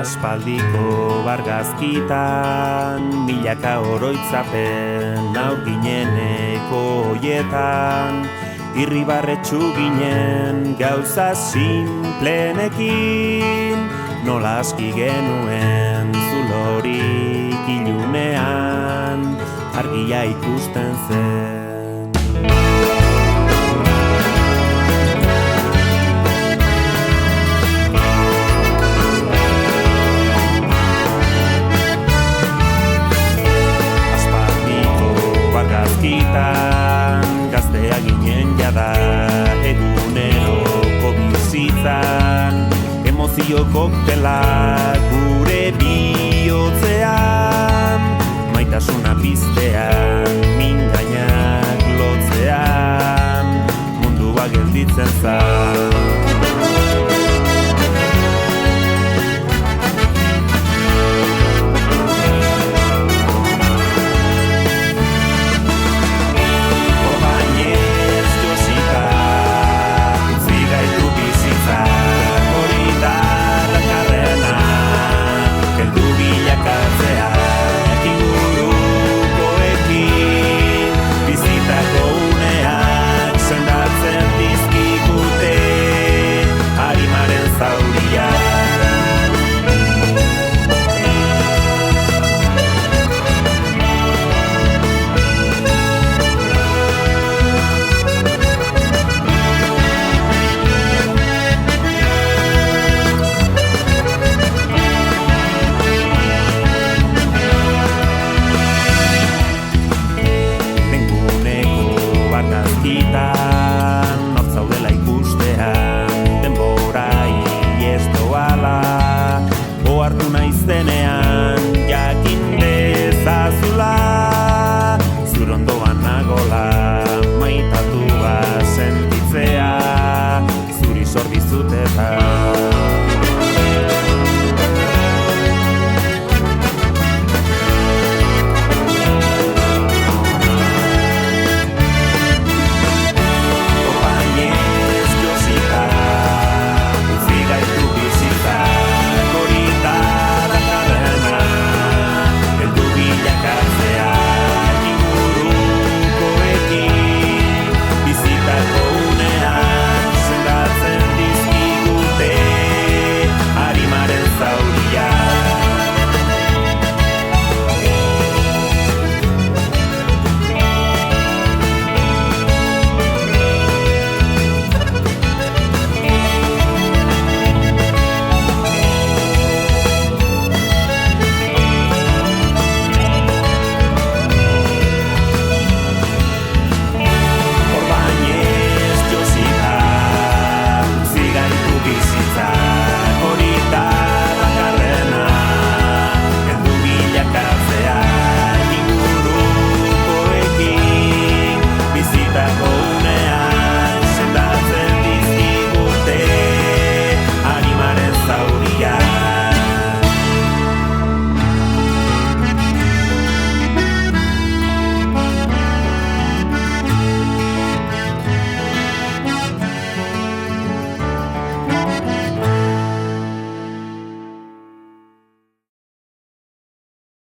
Aspaldiko bargazkitan, milaka oroitzapen aurgineneko hoietan, irribarretxu ginen gauza sinplenekin, nola aski genuen zulorik ilunean, argia ikusten zen. Bargazkitan, gaztea ginen jada, eguneroko bizitzan, emozio koktelak gure bihotzean, maitasuna piztean, mingainak lotzean, mundua gelditzen zan. Nor zaudela ikustean, denbora iez doala, ohartu naizenean, jakin dezazula, zur ondoan nagola, maitatua sentitzea, zuri zor dizut eta